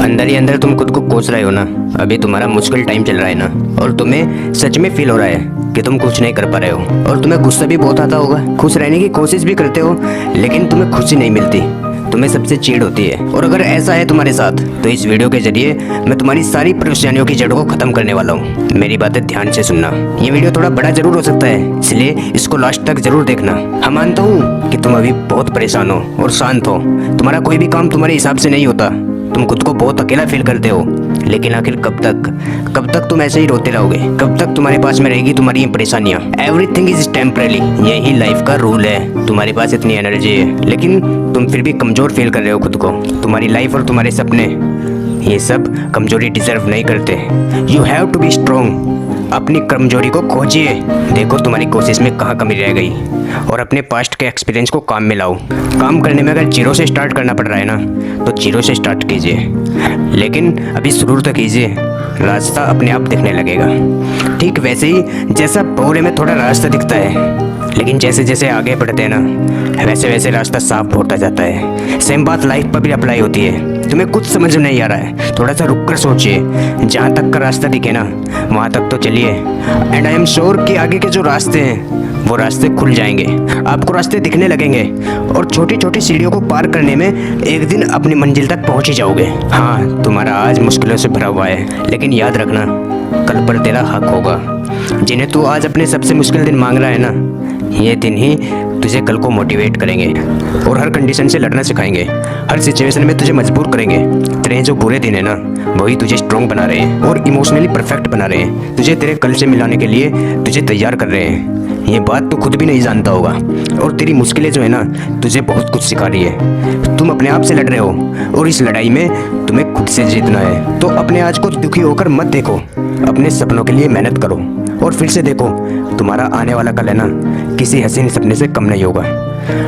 अंदर ही अंदर तुम खुद को कोस रहे हो ना। अभी तुम्हारा मुश्किल टाइम चल रहा है ना, और तुम्हें सच में फील हो रहा है कि तुम कुछ नहीं कर पा रहे हो, और तुम्हें गुस्सा भी बहुत आता होगा। खुश रहने की कोशिश भी करते हो लेकिन तुम्हें खुशी नहीं मिलती, तुम्हें सबसे चिढ़ होती है। और अगर ऐसा है तुम्हारे साथ तो इस वीडियो के जरिए मैं तुम्हारी सारी परेशानियों की जड़ों को खत्म करने वाला हूँ। मेरी बातें ध्यान से सुनना। ये वीडियो थोड़ा बड़ा जरूर हो सकता है, इसलिए इसको लास्ट तक जरूर देखना। हम मानता हूँ कि तुम अभी बहुत परेशान हो और शांत हो, तुम्हारा कोई भी काम तुम्हारे हिसाब से नहीं होता, तुम खुद को बहुत अकेला फील करते हो। लेकिन आखिर कब तक तुम ऐसे ही रोते रहोगे? कब तक तुम्हारे पास में रहेगी तुम्हारी ये परेशानियाँ? एवरीथिंग इज टेम्पररी, यही लाइफ का रूल है। तुम्हारे पास इतनी एनर्जी है लेकिन तुम फिर भी कमजोर फील कर रहे हो खुद को। तुम्हारी लाइफ और तुम्हारे सपने ये सब कमजोरी डिजर्व नहीं करते। You have to be strong. अपनी कमजोरी को खोजिए, देखो तुम्हारी कोशिश में कहाँ कमी रह गई, और अपने पास्ट के एक्सपीरियंस को काम में लाओ। काम करने में अगर जीरो से स्टार्ट करना पड़ रहा है ना, तो जीरो से स्टार्ट कीजिए, लेकिन अभी शुरू तो कीजिए, रास्ता अपने आप दिखने लगेगा। ठीक वैसे ही जैसा भौरे में थोड़ा रास्ता दिखता है, लेकिन जैसे जैसे आगे बढ़ते हैं ना, वैसे वैसे रास्ता साफ होता जाता है। सेम बात लाइफ पर भी अप्लाई होती है। तुम्हें कुछ समझ नहीं आ रहा है, थोड़ा सा रुक कर सोचिए, जहाँ तक का रास्ता दिखे ना वहाँ तक तो चलिए, एंड आई एम श्योर कि आगे के जो रास्ते हैं वो रास्ते खुल जाएंगे, आपको रास्ते दिखने लगेंगे, और छोटी छोटी सीढ़ियों को पार करने में एक दिन अपनी मंजिल तक पहुँच ही जाओगे। हाँ, तुम्हारा आज मुश्किलों से भरा हुआ है, लेकिन याद रखना कल पर तेरा हक होगा। जिन्हें तू आज अपने सबसे मुश्किल दिन मांग रहा है ना, ये दिन ही तुझे कल को मोटिवेट करेंगे और हर कंडीशन से लड़ना सिखाएंगे, हर सिचुएशन में तुझे मजबूर करेंगे। तेरे जो बुरे दिन है ना, वही तुझे स्ट्रॉन्ग बना रहे हैं और इमोशनली परफेक्ट बना रहे हैं, तुझे तेरे कल से मिलाने के लिए तुझे तैयार कर रहे हैं। ये बात तो खुद भी नहीं जानता होगा, और तेरी मुश्किलें जो है ना, तुझे बहुत कुछ सिखा रही है। तुम अपने आप से लड़ रहे हो और इस लड़ाई में तुम्हें खुद से जीतना है। तो अपने आज को दुखी होकर मत देखो, अपने सपनों के लिए मेहनत करो, और फिर से देखो तुम्हारा आने वाला कल है ना, किसी हसीन सपने से कम नहीं होगा।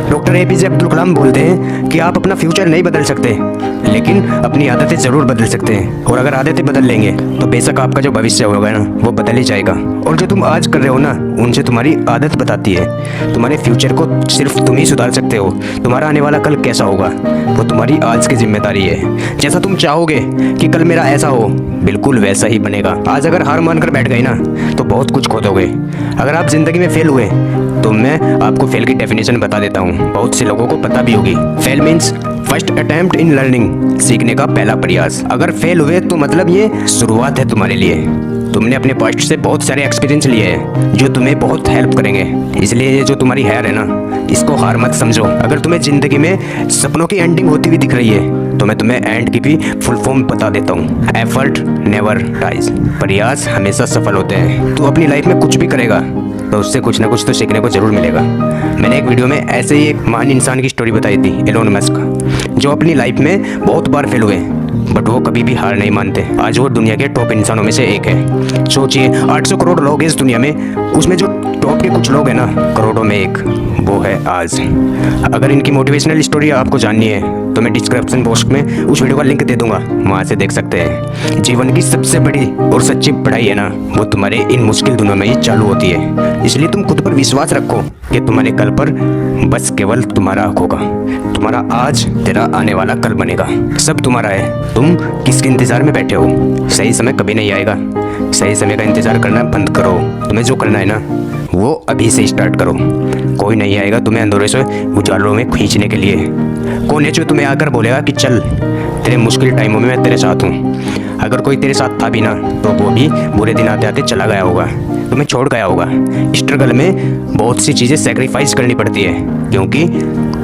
डॉक्टर APJ अब्दुल कलाम बोलते हैं कि आप अपना फ्यूचर नहीं बदल सकते, लेकिन अपनी आदतें जरूर बदल सकते हैं, और अगर आदतें बदल लेंगे तो बेशक आपका जो भविष्य होगा ना, वो बदल ही जाएगा। और जो तुम आज कर रहे हो ना, उनसे तुम्हारी आदत बताती है। तुम्हारे फ्यूचर को सिर्फ तुम ही सुधार सकते हो, तुम्हारा आने वाला कल कैसा होगा वो तुम्हारी आज की जिम्मेदारी है। जैसा तुम चाहोगे कि कल मेरा ऐसा हो, बिल्कुल वैसा ही बनेगा। आज अगर हार मानकर बैठ गए ना, तो बहुत कुछ खो दोगे। अगर आप जिंदगी में फेल हुए तो मैं आपको फेल की डेफिनेशन बता देता हूँ, बहुत से लोगों को पता भी होगी। Fail means first attempt in learning, सीखने का पहला प्रयास। अगर फेल हुए तो मतलब ये शुरुआत है तुम्हारे लिए। तुमने अपने पास्ट से बहुत सारे एक्सपीरियंस लिए हैं जो तुम्हें बहुत हेल्प करेंगे, इसलिए ये जो तुम्हारी हार है ना, इसको हार मत समझो। अगर तुम्हें जिंदगी में सपनों की एंडिंग होती हुई दिख रही है, तो मैं तुम्हें एंड की भी फुल फॉर्म बता देता हूँ। एफर्ट नेवर डाइज, प्रयास हमेशा सफल होते हैं। तू अपनी लाइफ में कुछ भी करेगा तो उससे कुछ ना कुछ तो सीखने को जरूर मिलेगा। मैंने एक वीडियो में ऐसे ही एक महान इंसान की स्टोरी बताई थी, एलोन मस्क, जो अपनी लाइफ में बहुत बार फेल हुए, बट वो कभी भी हार नहीं मानते। आज वो दुनिया के टॉप इंसानों में से एक है। सोचिए 800 करोड़ लोग हैं इस दुनिया में, उसमें जो टॉप के कुछ लोग हैं ना, करोड़ों में एक, वो है आज। अगर इनकी मोटिवेशनल स्टोरी आपको जाननी है तो मैं डिस्क्रिप्शन बॉक्स में उस वीडियो का लिंक दे दूंगा, वहाँ से देख सकते हैं। जीवन की सबसे बड़ी और सच्ची पढ़ाई है ना, वो तुम्हारे इन मुश्किल दिनों में ही चालू होती है। इसलिए तुम खुद पर विश्वास रखो कि तुम्हारे कल पर बस केवल तुम्हारा हक होगा। तुम्हारा आज तेरा आने वाला कल बनेगा, सब तुम्हारा है। तुम किसके इंतजार में बैठे हो? सही समय कभी नहीं आएगा, सही समय का इंतजार करना बंद करो। तुम्हें जो करना है ना, वो अभी से स्टार्ट करो। कोई नहीं आएगा तुम्हें अंधेरे से उजालों में खींचने के लिए। कौन है जो तुम्हें आकर बोलेगा कि चल तेरे मुश्किल टाइमों में मैं तेरे साथ हूँ? अगर कोई तेरे साथ था भी ना, तो वो भी बुरे दिन आते आते चला गया होगा, तुम्हें छोड़ गया होगा। स्ट्रगल में बहुत सी चीज़ें सेक्रीफाइस करनी पड़ती है, क्योंकि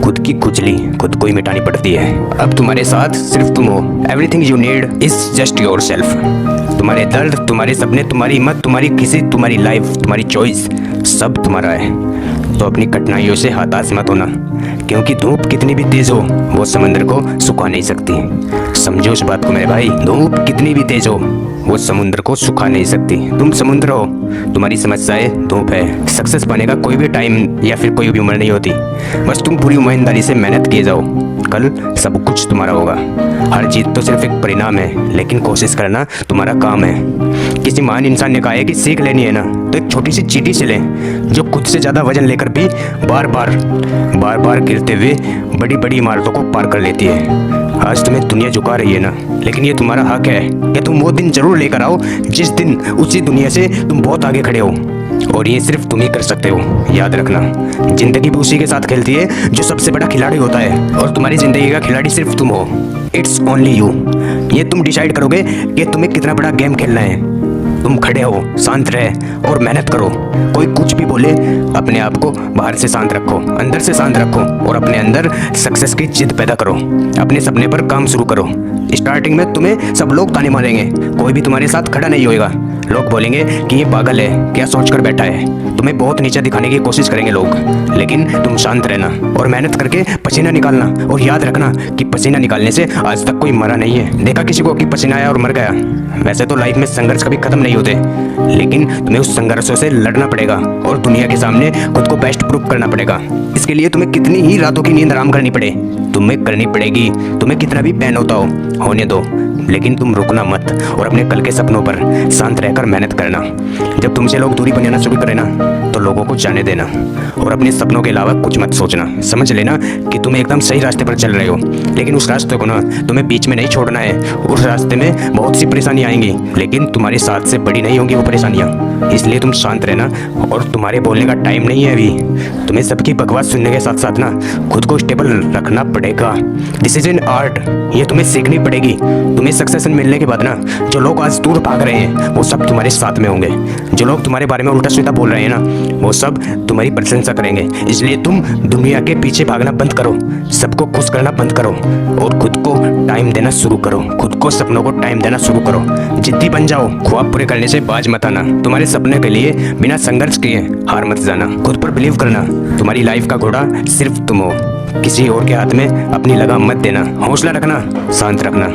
खुद की खुजली खुद को ही मिटानी पड़ती है। अब तुम्हारे साथ सिर्फ तुम हो। Everything you need is just your self. तुम्हारे दर्द, तुम्हारे सपने, तुम्हारी हिम्मत, तुम्हारी खुशी, तुम्हारी लाइफ, तुम्हारी चॉइस, सब तुम्हारा है। तो अपनी कठिनाइयों से हताश मत होना, क्योंकि धूप कितनी भी तेज हो वो समंदर को सुखा नहीं सकती। समझो उस बात को मेरे भाई, धूप कितनी भी तेज हो वो समुद्र को सुखा नहीं सकती। तुम समुद्र हो, तुम्हारी समस्याएं धूप है। सक्सेस पाने का कोई भी टाइम या फिर कोई भी उम्र नहीं होती। बस तुम पूरी ईमानदारी से मेहनत किए जाओ, कल सब कुछ तुम्हारा होगा। हर जीत तो सिर्फ एक परिणाम है, लेकिन कोशिश करना तुम्हारा काम है। किसी महान इंसान ने कहा है कि सीख लेनी है ना तो एक छोटी सी चींटी से ले, जो खुद से ज़्यादा वजन लेकर भी बार बार गिरते हुए बड़ी बड़ी इमारतों को पार कर लेती है। आज तुम्हें दुनिया झुका रही है ना, लेकिन ये तुम्हारा हक है कि तुम वो दिन जरूर लेकर आओ जिस दिन उसी दुनिया से तुम बहुत आगे खड़े हो। और ये सिर्फ तुम ही कर सकते हो। याद रखना, जिंदगी भी उसी के साथ खेलती है जो सबसे बड़ा खिलाड़ी होता है, और तुम्हारी जिंदगी का खिलाड़ी सिर्फ तुम हो। It's only you. ये तुम डिसाइड करोगे कि तुम्हें कितना बड़ा गेम खेलना है। तुम खड़े हो, शांत रहे और मेहनत करो। कोई कुछ भी बोले, अपने आप को बाहर से शांत रखो, अंदर से शांत रखो, और अपने अंदर सक्सेस की जिद पैदा करो। अपने सपने पर काम शुरू करो। स्टार्टिंग में तुम्हें सब लोग ताने मारेंगे, कोई भी तुम्हारे साथ खड़ा नहीं होएगा। लोग बोलेंगे कि ये पागल है, क्या सोचकर बैठा है। तुम्हें बहुत नीचा दिखाने की कोशिश करेंगे लोग, लेकिन तुम शांत रहना और मेहनत करके पसीना निकालना। और याद रखना कि पसीना निकालने से आज तक कोई मरा नहीं है। देखा किसी को कि पसीना आया और मर गया? वैसे तो लाइफ में संघर्ष कभी खत्म नहीं होते, लेकिन तुम्हें उस संघर्षों से लड़ना पड़ेगा और दुनिया के सामने खुद को बेस्ट प्रूफ करना पड़ेगा। इसके लिए तुम्हें कितनी ही रातों की नींद आराम करनी पड़े, तुम्हें करनी पड़ेगी। तुम्हें कितना भी पेन होता हो, होने दो, लेकिन तुम रुकना मत और अपने कल के सपनों पर शांत रहकर मेहनत करना। जब तुमसे लोग दूरी बनाना शुरू करें ना, तो लोगों को जाने देना और अपने सपनों के अलावा कुछ मत सोचना। समझ लेना कि तुम एकदम सही रास्ते पर चल रहे हो, लेकिन उस रास्ते को ना तुम्हें बीच में नहीं छोड़ना है। उस रास्ते में बहुत सी परेशानियां आएंगी, लेकिन तुम्हारे साथ से बड़ी नहीं होंगी वो परेशानियां। इसलिए तुम शांत रहना, और तुम्हारे बोलने का टाइम नहीं है अभी। तुम्हें सबकी बकवास सुनने के साथ साथ ना खुद को स्टेबल रखना पड़ेगा। दिस इज एन आर्ट, ये तुम्हें सीखनी पड़ेगी। तुम्हें सक्सेस मिलने के बाद ना जो लोग आज दूर भाग रहे हैं वो सब तुम्हारे साथ में होंगे। जो लोग तुम्हारे बारे में उल्टा सीधा बोल रहे हैं ना, वो सब तुम्हारी प्रशंसा करेंगे। इसलिए तुम दुनिया के पीछे भागना बंद करो, सबको खुश करना बंद करो और खुद को टाइम देना शुरू करो। खुद को सपनों को टाइम देना शुरू करो। जिद्दी बन जाओ, ख्वाब पूरे करने से बाज मत आना। तुम्हारे सपने के लिए बिना संघर्ष किए हार मत जाना। खुद पर बिलीव करना। तुम्हारी लाइफ का घोड़ा सिर्फ तुम हो, किसी और के हाथ में अपनी लगाम मत देना। हौसला रखना, शांत रखना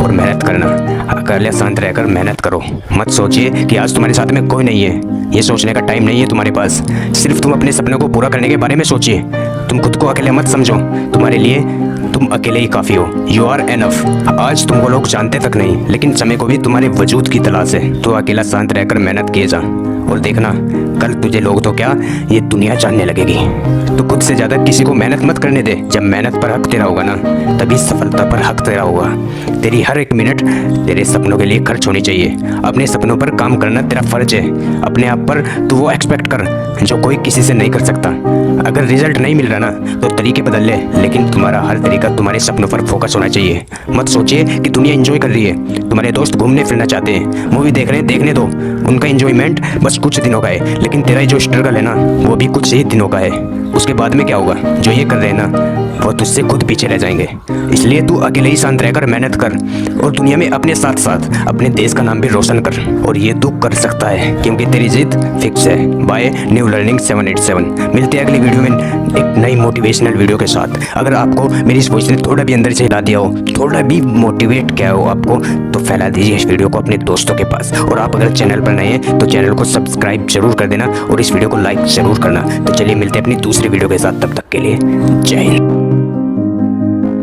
और मेहनत करना। अकेले शांत रहकर मेहनत करो। मत सोचिए कि आज तुम्हारे साथ में कोई नहीं है। ये सोचने का टाइम नहीं है तुम्हारे पास। सिर्फ तुम अपने सपने को पूरा करने के बारे में सोचिए। तुम खुद को अकेले मत समझो। तुम्हारे लिए तुम अकेले ही काफ़ी हो। You are enough. आज तुमको लोग जानते तक नहीं, लेकिन समय को भी तुम्हारे वजूद की तलाश है। तो अकेला शांत रहकर मेहनत किए जा, और देखना कल तुझे लोग तो क्या, ये दुनिया जानने लगेगी। तो खुद से ज़्यादा किसी को मेहनत मत करने दे। जब मेहनत पर हक तेरा होगा ना, तभी सफलता पर हक तेरा होगा। तेरी हर एक मिनट तेरे सपनों के लिए खर्च होनी चाहिए। अपने सपनों पर काम करना तेरा फर्ज है। अपने आप पर तू वो एक्सपेक्ट कर जो कोई किसी से नहीं कर सकता। अगर रिजल्ट नहीं मिल रहा ना, तो तरीके बदल ले, लेकिन तुम्हारा हर तरीका तुम्हारे सपनों पर फोकस होना चाहिए। मत सोचिए कि दुनिया एंजॉय कर रही है। तुम्हारे दोस्त घूमने फिरना चाहते हैं, मूवी देख रहे हैं, देखने दो। उनका एंजॉयमेंट बस कुछ दिनों का है, लेकिन तेरा जो स्ट्रगल है ना, वो भी कुछ ही दिनों का है। उसके बाद में क्या होगा? जो ये कर रहे हैं ना, वो तुझसे खुद पीछे रह जाएंगे। इसलिए तू अकेले ही शांत रहकर मेहनत कर, और दुनिया में अपने साथ साथ अपने देश का नाम भी रोशन कर। और ये तू कर सकता है, क्योंकि तेरी जिद फिक्स है। Bye new learning 787। मिलते हैं अगली वीडियो में एक नई मोटिवेशनल वीडियो के साथ। अगर आपको मेरी इस वॉइस ने थोड़ा भी अंदर से हिला दिया हो, थोड़ा भी मोटिवेट किया हो आपको, तो फैला दीजिए इस वीडियो को अपने दोस्तों के पास। और आप अगर चैनल पर नए हैं तो चैनल को सब्सक्राइब जरूर कर देना और इस वीडियो को लाइक जरूर करना। तो चलिए मिलते हैं अपनी दूसरी वीडियो के साथ, तब तक के लिए जय हिंद।